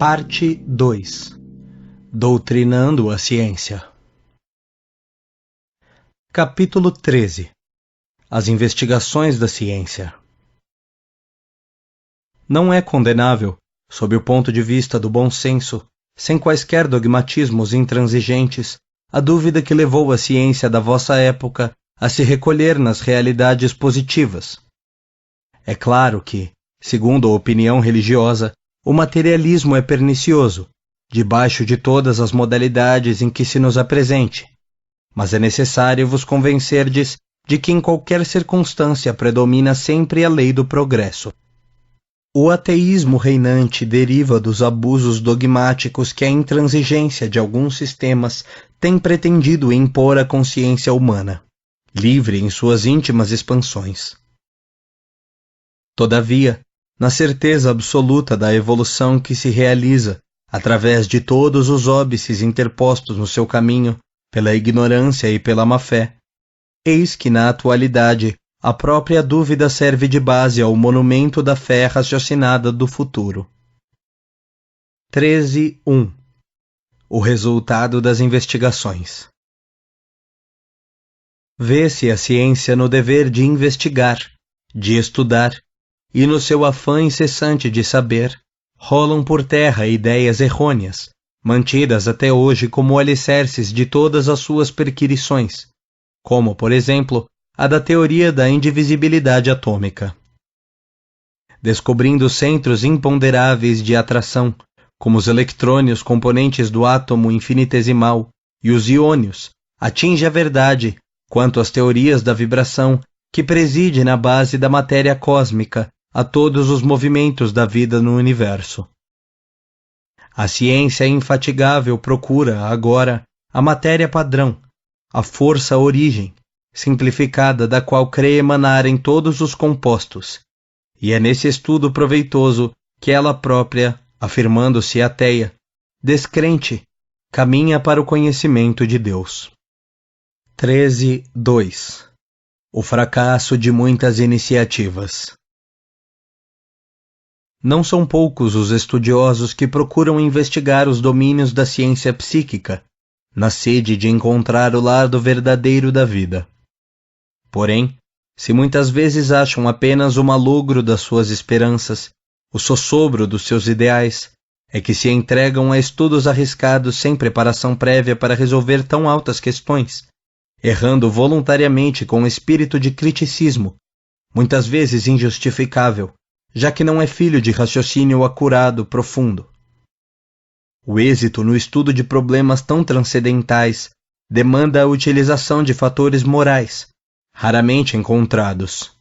Parte 2. Doutrinando a ciência. Capítulo 13. As investigações da ciência. Não é condenável, sob o ponto de vista do bom senso, sem quaisquer dogmatismos intransigentes, a dúvida que levou a ciência da vossa época a se recolher nas realidades positivas. É claro que, segundo a opinião religiosa, o materialismo é pernicioso, debaixo de todas as modalidades em que se nos apresente, mas é necessário vos convencerdes de que em qualquer circunstância predomina sempre a lei do progresso. O ateísmo reinante deriva dos abusos dogmáticos que a intransigência de alguns sistemas tem pretendido impor à consciência humana, livre em suas íntimas expansões. Todavia, na certeza absoluta da evolução que se realiza através de todos os óbices interpostos no seu caminho pela ignorância e pela má-fé, eis que na atualidade a própria dúvida serve de base ao monumento da fé raciocinada do futuro. 13.1. O resultado das investigações. Vê-se a ciência no dever de investigar, de estudar, e no seu afã incessante de saber, rolam por terra ideias errôneas, mantidas até hoje como alicerces de todas as suas perquirições, como, por exemplo, a da teoria da indivisibilidade atômica. Descobrindo centros imponderáveis de atração, como os eletrônios componentes do átomo infinitesimal e os íonios, atinge a verdade quanto às teorias da vibração que preside na base da matéria cósmica a todos os movimentos da vida no universo. A ciência infatigável procura, agora, a matéria padrão, a força origem, simplificada da qual crê emanar em todos os compostos, e é nesse estudo proveitoso que ela própria, afirmando-se ateia, descrente, caminha para o conhecimento de Deus. 13.2. O fracasso de muitas iniciativas. Não são poucos os estudiosos que procuram investigar os domínios da ciência psíquica, na sede de encontrar o lado verdadeiro da vida. Porém, se muitas vezes acham apenas o malogro das suas esperanças, o sossobro dos seus ideais, é que se entregam a estudos arriscados sem preparação prévia para resolver tão altas questões, errando voluntariamente com espírito de criticismo, muitas vezes injustificável, já que não é filho de raciocínio acurado, profundo. O êxito no estudo de problemas tão transcendentais demanda a utilização de fatores morais, raramente encontrados.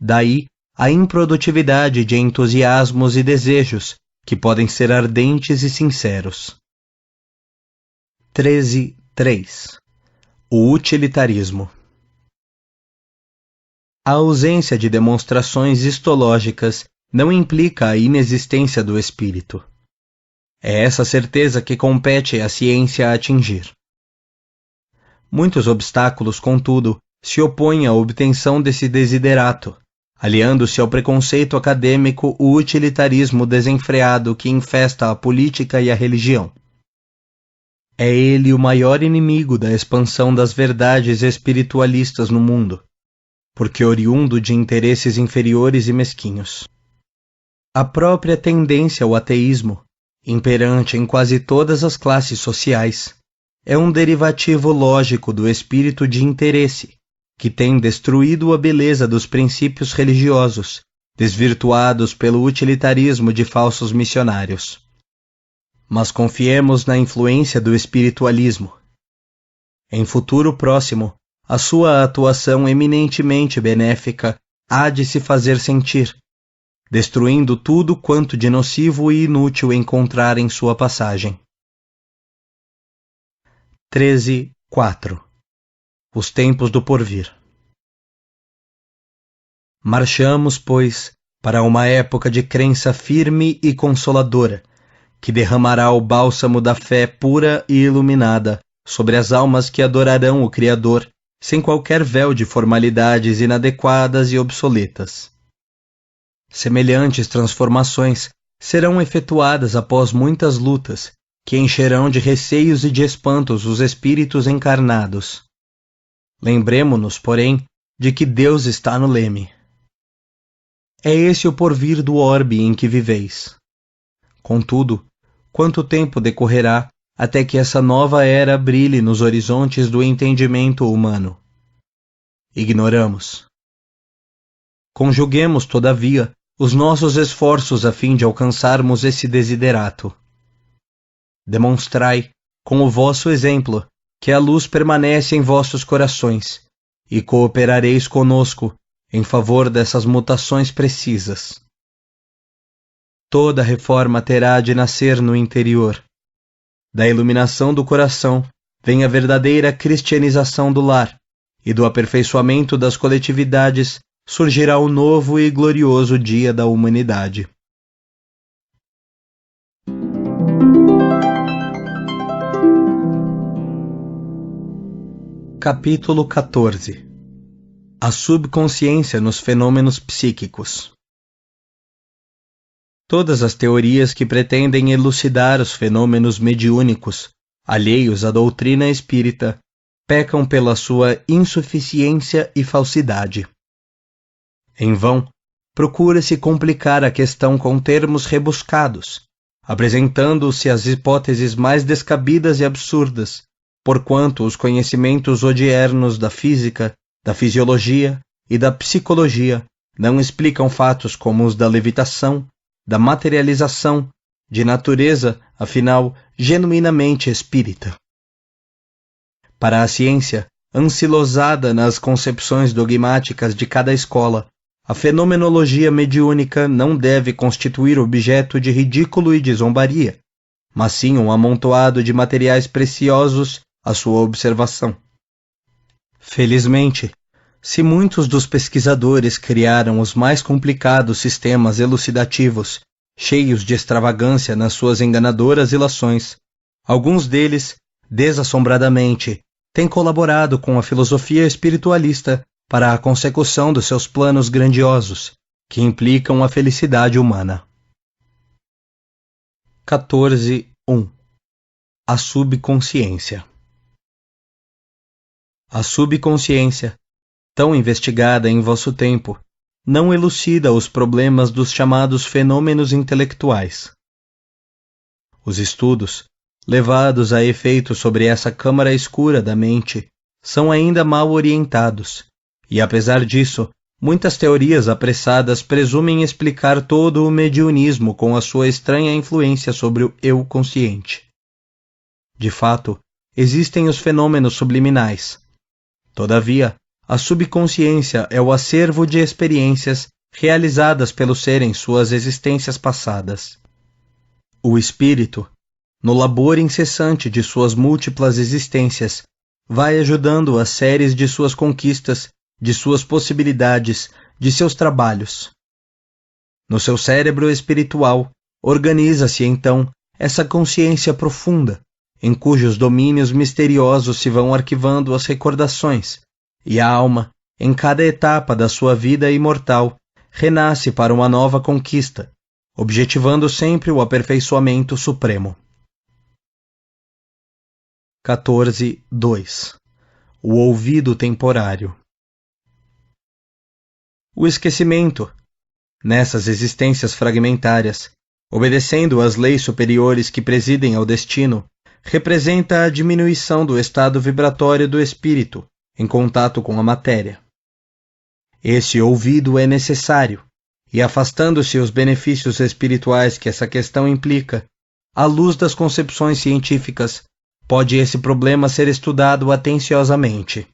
Daí a improdutividade de entusiasmos e desejos que podem ser ardentes e sinceros. 13.3. O utilitarismo. A ausência de demonstrações histológicas não implica a inexistência do espírito. É essa certeza que compete à ciência atingir. Muitos obstáculos, contudo, se opõem à obtenção desse desiderato, aliando-se ao preconceito acadêmico o utilitarismo desenfreado que infesta a política e a religião. É ele o maior inimigo da expansão das verdades espiritualistas no mundo, porque oriundo de interesses inferiores e mesquinhos. A própria tendência ao ateísmo, imperante em quase todas as classes sociais, é um derivativo lógico do espírito de interesse, que tem destruído a beleza dos princípios religiosos, desvirtuados pelo utilitarismo de falsos missionários. Mas confiemos na influência do espiritualismo. Em futuro próximo, a sua atuação eminentemente benéfica há de se fazer sentir, destruindo tudo quanto de nocivo e inútil encontrar em sua passagem. 13.4. Os tempos do porvir. Marchamos, pois, para uma época de crença firme e consoladora, que derramará o bálsamo da fé pura e iluminada sobre as almas que adorarão o Criador, sem qualquer véu de formalidades inadequadas e obsoletas. Semelhantes transformações serão efetuadas após muitas lutas, que encherão de receios e de espantos os espíritos encarnados. Lembremo-nos, porém, de que Deus está no leme. É esse o porvir do orbe em que viveis. Contudo, quanto tempo decorrerá até que essa nova era brilhe nos horizontes do entendimento humano? Ignoramos. Conjuguemos, todavia, os nossos esforços a fim de alcançarmos esse desiderato. Demonstrai, com o vosso exemplo, que a luz permanece em vossos corações, e cooperareis conosco em favor dessas mutações precisas. Toda reforma terá de nascer no interior. Da iluminação do coração vem a verdadeira cristianização do lar, e do aperfeiçoamento das coletividades surgirá o novo e glorioso dia da humanidade. Capítulo 14. A subconsciência nos fenômenos psíquicos. Todas as teorias que pretendem elucidar os fenômenos mediúnicos, alheios à doutrina espírita, pecam pela sua insuficiência e falsidade. Em vão, procura-se complicar a questão com termos rebuscados, apresentando-se as hipóteses mais descabidas e absurdas, porquanto os conhecimentos odiernos da física, da fisiologia e da psicologia não explicam fatos como os da levitação, da materialização, de natureza, afinal, genuinamente espírita. Para a ciência, ancilosada nas concepções dogmáticas de cada escola, a fenomenologia mediúnica não deve constituir objeto de ridículo e de zombaria, mas sim um amontoado de materiais preciosos à sua observação. Felizmente, se muitos dos pesquisadores criaram os mais complicados sistemas elucidativos, cheios de extravagância nas suas enganadoras ilações, alguns deles, desassombradamente, têm colaborado com a filosofia espiritualista para a consecução dos seus planos grandiosos, que implicam a felicidade humana. 14.1. A subconsciência. A subconsciência, tão investigada em vosso tempo, não elucida os problemas dos chamados fenômenos intelectuais. Os estudos, levados a efeito sobre essa câmara escura da mente, são ainda mal orientados, e apesar disso, muitas teorias apressadas presumem explicar todo o mediunismo com a sua estranha influência sobre o eu consciente. De fato, existem os fenômenos subliminais. Todavia, a subconsciência é o acervo de experiências realizadas pelo ser em suas existências passadas. O espírito, no labor incessante de suas múltiplas existências, vai ajudando as séries de suas conquistas, de suas possibilidades, de seus trabalhos. No seu cérebro espiritual, organiza-se então essa consciência profunda, em cujos domínios misteriosos se vão arquivando as recordações, e a alma, em cada etapa da sua vida imortal, renasce para uma nova conquista, objetivando sempre o aperfeiçoamento supremo. 14.2. O ouvido temporário. O esquecimento, nessas existências fragmentárias, obedecendo às leis superiores que presidem ao destino, representa a diminuição do estado vibratório do espírito em contato com a matéria. Esse ouvido é necessário, e afastando-se os benefícios espirituais que essa questão implica, à luz das concepções científicas, pode esse problema ser estudado atenciosamente.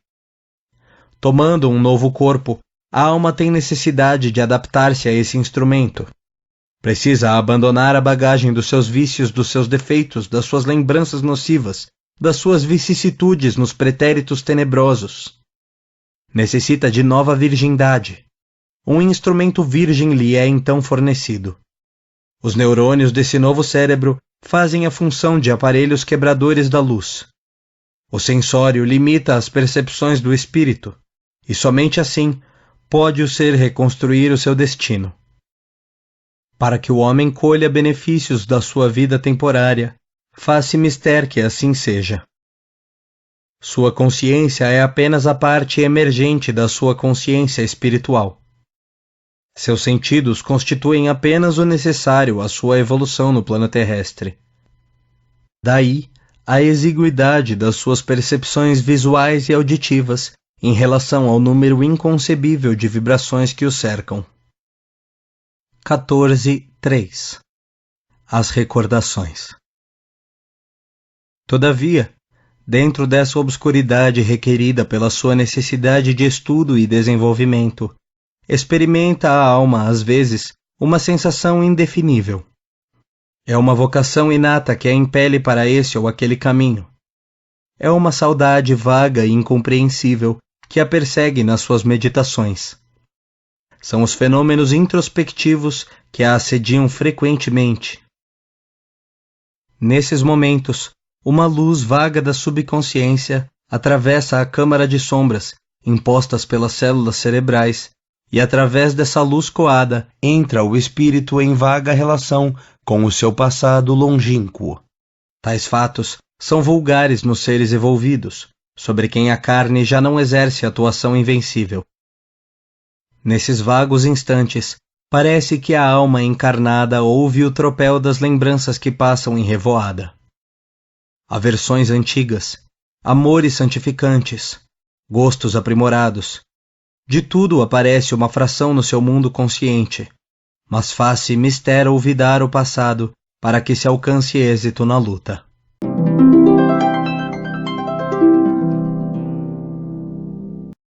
Tomando um novo corpo, a alma tem necessidade de adaptar-se a esse instrumento. Precisa abandonar a bagagem dos seus vícios, dos seus defeitos, das suas lembranças nocivas, das suas vicissitudes nos pretéritos tenebrosos. Necessita de nova virgindade. Um instrumento virgem lhe é então fornecido. Os neurônios desse novo cérebro fazem a função de aparelhos quebradores da luz. O sensório limita as percepções do espírito, e somente assim pode o ser reconstruir o seu destino. Para que o homem colha benefícios da sua vida temporária, faz-se mister que assim seja. Sua consciência é apenas a parte emergente da sua consciência espiritual. Seus sentidos constituem apenas o necessário à sua evolução no plano terrestre. Daí, a exiguidade das suas percepções visuais e auditivas em relação ao número inconcebível de vibrações que o cercam. 14.3. As recordações. Todavia, dentro dessa obscuridade requerida pela sua necessidade de estudo e desenvolvimento, experimenta a alma, às vezes, uma sensação indefinível. É uma vocação inata que a impele para esse ou aquele caminho. É uma saudade vaga e incompreensível que a persegue nas suas meditações. São os fenômenos introspectivos que a assediam frequentemente. Nesses momentos, uma luz vaga da subconsciência atravessa a câmara de sombras impostas pelas células cerebrais, e através dessa luz coada entra o espírito em vaga relação com o seu passado longínquo. Tais fatos são vulgares nos seres evolvidos, sobre quem a carne já não exerce atuação invencível. Nesses vagos instantes, parece que a alma encarnada ouve o tropel das lembranças que passam em revoada. Aversões antigas, amores santificantes, gostos aprimorados. De tudo aparece uma fração no seu mundo consciente, mas faz-se mister olvidar o passado para que se alcance êxito na luta.